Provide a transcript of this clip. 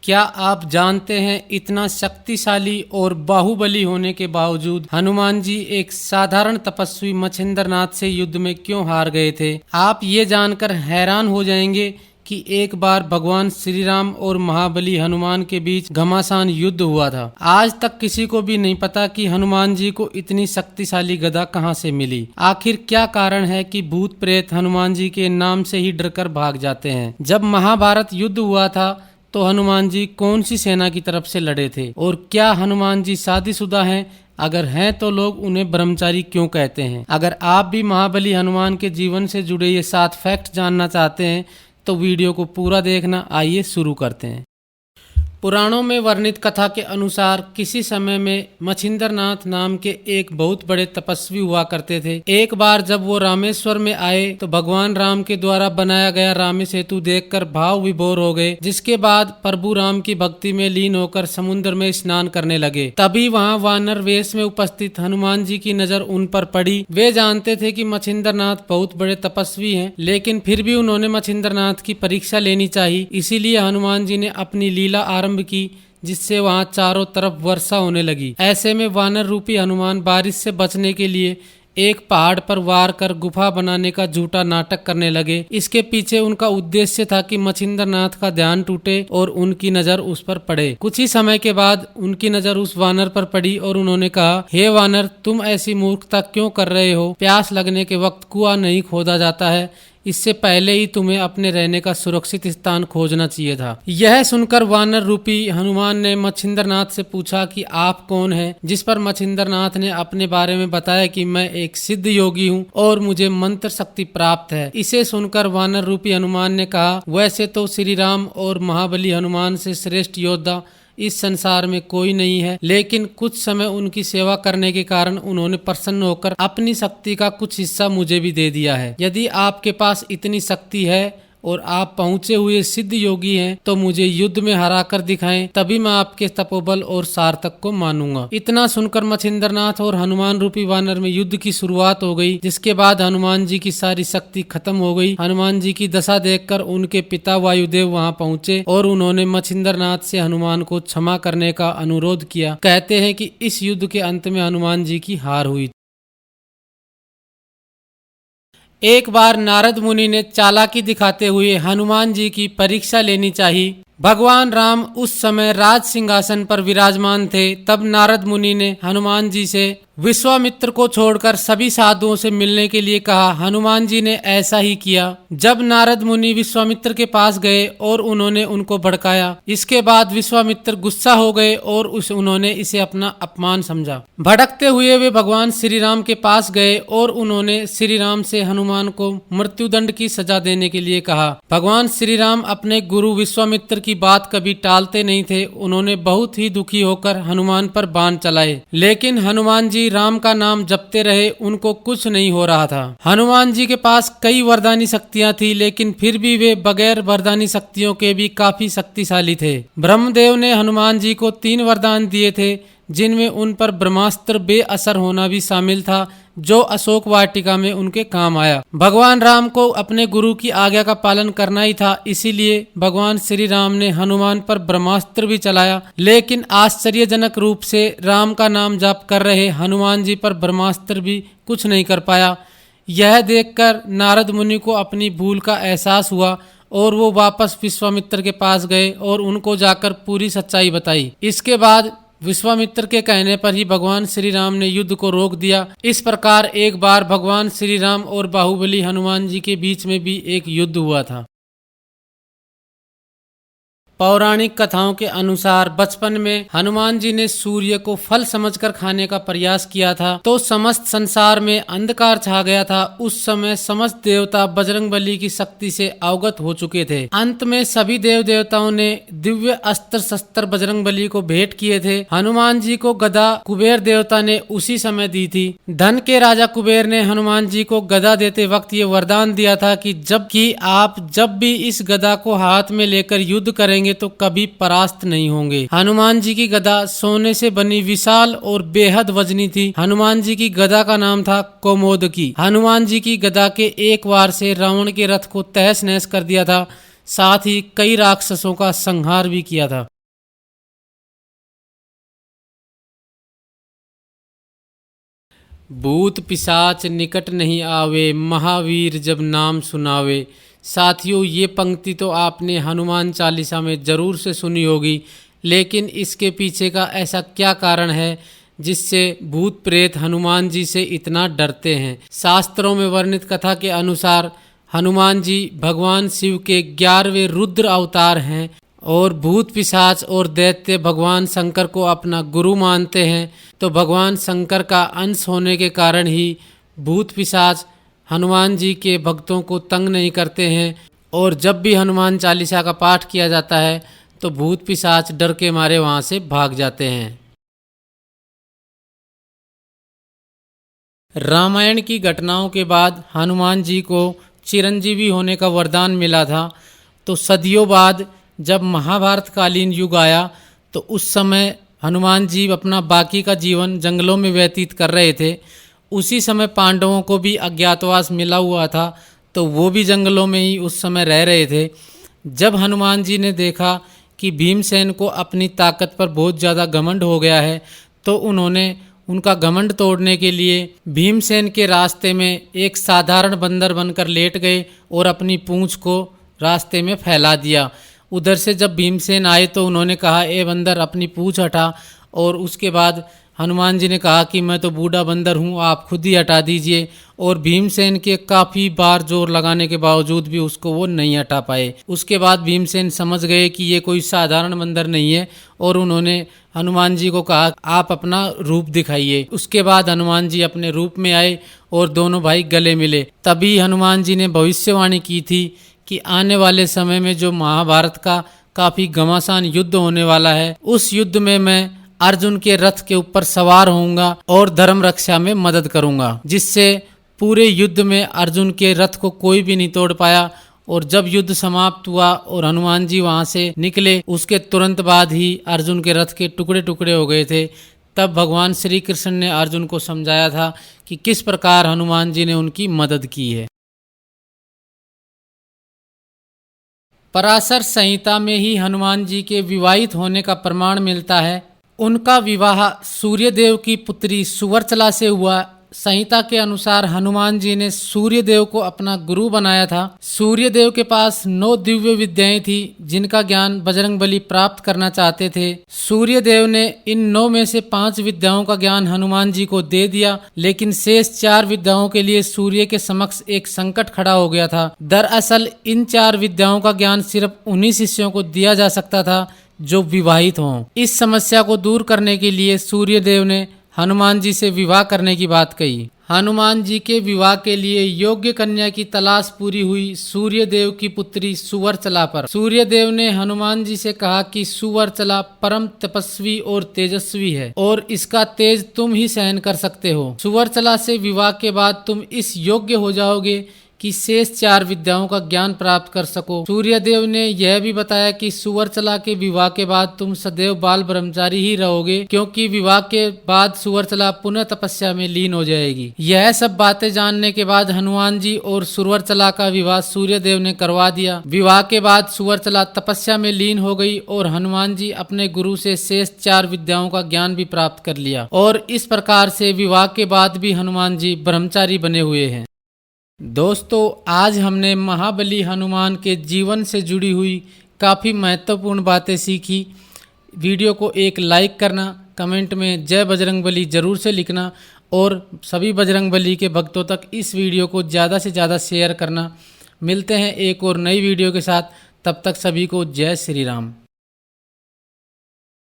क्या आप जानते हैं इतना शक्तिशाली और बाहुबली होने के बावजूद हनुमान जी एक साधारण तपस्वी मच्छिंद्रनाथ से युद्ध में क्यों हार गए थे? आप ये जानकर हैरान हो जाएंगे कि एक बार भगवान श्री राम और महाबली हनुमान के बीच घमासान युद्ध हुआ था। आज तक किसी को भी नहीं पता कि हनुमान जी को इतनी शक्तिशाली गदा कहां से मिली। आखिर क्या कारण है कि भूत प्रेत हनुमान जी के नाम से ही डरकर भाग जाते हैं? जब महाभारत युद्ध हुआ था तो हनुमान जी कौन सी सेना की तरफ से लड़े थे? और क्या हनुमान जी शादीशुदा हैं? अगर हैं तो लोग उन्हें ब्रह्मचारी क्यों कहते हैं? अगर आप भी महाबली हनुमान के जीवन से जुड़े ये 7 फैक्ट जानना चाहते हैं तो वीडियो को पूरा देखना। आइए शुरू करते हैं। पुराणों में वर्णित कथा के अनुसार किसी समय में मच्छिंद्रनाथ नाम के एक बहुत बड़े तपस्वी हुआ करते थे। एक बार जब वो रामेश्वर में आए तो भगवान राम के द्वारा बनाया गया रामे सेतु देखकर भाव विभोर हो गए, जिसके बाद प्रभु राम की भक्ति में लीन होकर समुद्र में स्नान करने लगे। तभी वहाँ वानर वेश में उपस्थित हनुमान जी की नजर उन पर पड़ी। वे जानते थे कि मच्छिंद्रनाथ बहुत बड़े तपस्वी हैं, लेकिन फिर भी उन्होंने मच्छिंद्रनाथ की परीक्षा लेनी चाहिए। इसीलिए हनुमान जी ने अपनी लीला आरंभ की, जिससे वहां चारों तरफ वर्षा होने लगी। ऐसे में वानर रूपी हनुमान बारिश से बचने के लिए एक पहाड़ पर वार कर गुफा बनाने का झूठा नाटक करने लगे। इसके पीछे उनका उद्देश्य था कि मच्छिंद्रनाथ का ध्यान टूटे और उनकी नजर उस पर पड़े। कुछ ही समय के बाद उनकी नजर उस वानर पर पड़ी और उन्होंने कहा, हे वानर, तुम ऐसी मूर्खता क्यों कर रहे हो? प्यास लगने के वक्त कुआं नहीं खोदा जाता है, इससे पहले ही तुम्हें अपने रहने का सुरक्षित स्थान खोजना चाहिए था। यह सुनकर वानर रूपी हनुमान ने मच्छिंद्रनाथ से पूछा कि आप कौन हैं? जिस पर मच्छिंद्रनाथ ने अपने बारे में बताया कि मैं एक सिद्ध योगी हूँ और मुझे मंत्र शक्ति प्राप्त है। इसे सुनकर वानर रूपी हनुमान ने कहा, वैसे तो श्री राम और महाबली हनुमान से श्रेष्ठ योद्धा इस संसार में कोई नहीं है, लेकिन कुछ समय उनकी सेवा करने के कारण उन्होंने प्रसन्न होकर अपनी शक्ति का कुछ हिस्सा मुझे भी दे दिया है। यदि आपके पास इतनी शक्ति है और आप पहुंचे हुए सिद्ध योगी हैं तो मुझे युद्ध में हरा कर दिखाएं, तभी मैं आपके तपोबल और सार्थक को मानूंगा। इतना सुनकर मच्छिंद्रनाथ और हनुमान रूपी वानर में युद्ध की शुरुआत हो गई, जिसके बाद हनुमान जी की सारी शक्ति खत्म हो गई। हनुमान जी की दशा देखकर उनके पिता वायुदेव वहां पहुंचे और उन्होंने मच्छिंद्रनाथ से हनुमान को क्षमा करने का अनुरोध किया। कहते हैं कि इस युद्ध के अंत में हनुमान जी की हार हुई। एक बार नारद मुनि ने चालाकी दिखाते हुए हनुमान जी की परीक्षा लेनी चाहिए। भगवान राम उस समय राज सिंहासन पर विराजमान थे। तब नारद मुनि ने हनुमान जी से विश्वामित्र को छोड़कर सभी साधुओं से मिलने के लिए कहा। हनुमान जी ने ऐसा ही किया। जब नारद मुनि विश्वामित्र के पास गए और उन्होंने उनको भड़काया, इसके बाद विश्वामित्र गुस्सा हो गए और उन्होंने इसे अपना अपमान समझा। भड़कते हुए वे भगवान श्री राम के पास गए और उन्होंने श्री राम से हनुमान को मृत्युदंड की सजा देने के लिए कहा। भगवान श्री राम अपने गुरु विश्वामित्र की बात कभी टालते नहीं थे। उन्होंने बहुत ही दुखी होकर हनुमान पर बाण चलाए, लेकिन हनुमान जी राम का नाम जपते रहे, उनको कुछ नहीं हो रहा था। हनुमान जी के पास कई वरदानी शक्तियां थी, लेकिन फिर भी वे बगैर वरदानी शक्तियों के भी काफी शक्तिशाली थे। ब्रह्मदेव ने हनुमान जी को 3 वरदान दिए थे, जिनमें उन पर ब्रह्मास्त्र बेअसर होना भी शामिल था, जो अशोक वाटिका में उनके काम आया। भगवान राम को अपने गुरु की आज्ञा का पालन करना ही था, इसीलिए भगवान श्री राम ने हनुमान पर ब्रह्मास्त्र भी चलाया, लेकिन आश्चर्यजनक रूप से राम का नाम जाप कर रहे हनुमान जी पर ब्रह्मास्त्र भी कुछ नहीं कर पाया। यह देखकर नारद मुनि को अपनी भूल का एहसास हुआ और वो वापस विश्वामित्र के पास गए और उनको जाकर पूरी सच्चाई बताई। इसके बाद विश्वामित्र के कहने पर ही भगवान श्री राम ने युद्ध को रोक दिया। इस प्रकार एक बार भगवान श्री राम और बाहुबली हनुमान जी के बीच में भी एक युद्ध हुआ था। पौराणिक कथाओं के अनुसार बचपन में हनुमान जी ने सूर्य को फल समझकर खाने का प्रयास किया था, तो समस्त संसार में अंधकार छा गया था। उस समय समस्त देवता बजरंगबली की शक्ति से अवगत हो चुके थे। अंत में सभी देव देवताओं ने दिव्य अस्त्र शस्त्र बजरंगबली को भेंट किए थे। हनुमान जी को गदा कुबेर देवता ने उसी समय दी थी। धन के राजा कुबेर ने हनुमान जी को गदा देते वक्त ये वरदान दिया था कि आप जब भी इस गदा को हाथ में लेकर युद्ध करेंगे तो कभी परास्त नहीं होंगे। हनुमान जी की गदा सोने से बनी विशाल और बेहद वजनी थी। हनुमान जी की गदा का नाम था कौमोदकी। हनुमान जी की गदा के एक वार से रावण के रथ को तहस नहस कर दिया था। साथ ही कई राक्षसों का संहार भी किया था। भूत पिशाच निकट नहीं आवे, महावीर जब नाम सुनावे। साथियों, ये पंक्ति तो आपने हनुमान चालीसा में जरूर से सुनी होगी, लेकिन इसके पीछे का ऐसा क्या कारण है जिससे भूत प्रेत हनुमान जी से इतना डरते हैं? शास्त्रों में वर्णित कथा के अनुसार हनुमान जी भगवान शिव के 11वें रुद्र अवतार हैं और भूत पिशाच और दैत्य भगवान शंकर को अपना गुरु मानते हैं। तो भगवान शंकर का अंश होने के कारण ही भूत पिशाच हनुमान जी के भक्तों को तंग नहीं करते हैं, और जब भी हनुमान चालीसा का पाठ किया जाता है तो भूत पिशाच डर के मारे वहां से भाग जाते हैं। रामायण की घटनाओं के बाद हनुमान जी को चिरंजीवी होने का वरदान मिला था। तो सदियों बाद जब महाभारत कालीन युग आया तो उस समय हनुमान जी अपना बाकी का जीवन जंगलों में व्यतीत कर रहे थे। उसी समय पांडवों को भी अज्ञातवास मिला हुआ था, तो वो भी जंगलों में ही उस समय रह रहे थे। जब हनुमान जी ने देखा कि भीमसेन को अपनी ताकत पर बहुत ज़्यादा घमंड हो गया है, तो उन्होंने उनका घमंड तोड़ने के लिए भीमसेन के रास्ते में एक साधारण बंदर बनकर लेट गए और अपनी पूंछ को रास्ते में फैला दिया। उधर से जब भीमसेन आए तो उन्होंने कहा, ए बंदर अपनी पूंछ हटा। और उसके बाद हनुमान जी ने कहा कि मैं तो बूढ़ा बंदर हूँ, आप खुद ही हटा दीजिए। और भीमसेन के काफ़ी बार जोर लगाने के बावजूद भी उसको वो नहीं हटा पाए। उसके बाद भीमसेन समझ गए कि ये कोई साधारण बंदर नहीं है, और उन्होंने हनुमान जी को कहा, आप अपना रूप दिखाइए। उसके बाद हनुमान जी अपने रूप में आए और दोनों भाई गले मिले। तभी हनुमान जी ने भविष्यवाणी की थी कि आने वाले समय में जो महाभारत का काफ़ी घमासान युद्ध होने वाला है, उस युद्ध में मैं अर्जुन के रथ के ऊपर सवार होऊंगा और धर्म रक्षा में मदद करूंगा, जिससे पूरे युद्ध में अर्जुन के रथ को कोई भी नहीं तोड़ पाया। और जब युद्ध समाप्त हुआ और हनुमान जी वहां से निकले, उसके तुरंत बाद ही अर्जुन के रथ के टुकड़े टुकड़े हो गए थे। तब भगवान श्री कृष्ण ने अर्जुन को समझाया था कि किस प्रकार हनुमान जी ने उनकी मदद की है। पराशर संहिता में ही हनुमान जी के विवाहित होने का प्रमाण मिलता है। उनका विवाह सूर्यदेव की पुत्री सुवर्चला से हुआ। संहिता के अनुसार हनुमान जी ने सूर्यदेव को अपना गुरु बनाया था। सूर्यदेव के पास 9 दिव्य विद्याएं थी जिनका ज्ञान बजरंगबली प्राप्त करना चाहते थे। सूर्यदेव ने इन 9 में से 5 विद्याओं का ज्ञान हनुमान जी को दे दिया, लेकिन शेष 4 विद्याओं के लिए सूर्य के समक्ष एक संकट खड़ा हो गया था। दरअसल इन 4 विद्याओं का ज्ञान सिर्फ उन्हीं शिष्यों को दिया जा सकता था जो विवाहित हों। इस समस्या को दूर करने के लिए सूर्यदेव ने हनुमान जी से विवाह करने की बात कही। हनुमान जी के विवाह के लिए योग्य कन्या की तलाश पूरी हुई सूर्यदेव की पुत्री सुवर्चला पर। सूर्यदेव ने हनुमान जी से कहा कि सुवर्चला परम तपस्वी और तेजस्वी है और इसका तेज तुम ही सहन कर सकते हो। सुवर्चला से विवाह के बाद तुम इस योग्य हो जाओगे कि शेष 4 विद्याओं का ज्ञान प्राप्त कर सको। सूर्यदेव ने यह भी बताया कि सुवर्चला के विवाह के बाद तुम सदैव बाल ब्रह्मचारी ही रहोगे, क्योंकि विवाह के बाद सुवर्चला पुनः तपस्या में लीन हो जाएगी। यह सब बातें जानने के बाद हनुमान जी और सुवर्चला का विवाह सूर्यदेव ने करवा दिया। विवाह के बाद सुवर्चला तपस्या में लीन हो गई और हनुमान जी अपने गुरु से शेष 4 विद्याओं का ज्ञान भी प्राप्त कर लिया, और इस प्रकार से विवाह के बाद भी हनुमान जी ब्रह्मचारी बने हुए हैं। दोस्तों, आज हमने महाबली हनुमान के जीवन से जुड़ी हुई काफ़ी महत्वपूर्ण बातें सीखी। वीडियो को एक लाइक करना, कमेंट में जय बजरंगबली जरूर से लिखना, और सभी बजरंगबली के भक्तों तक इस वीडियो को ज़्यादा से ज़्यादा शेयर करना। मिलते हैं एक और नई वीडियो के साथ, तब तक सभी को जय श्री राम।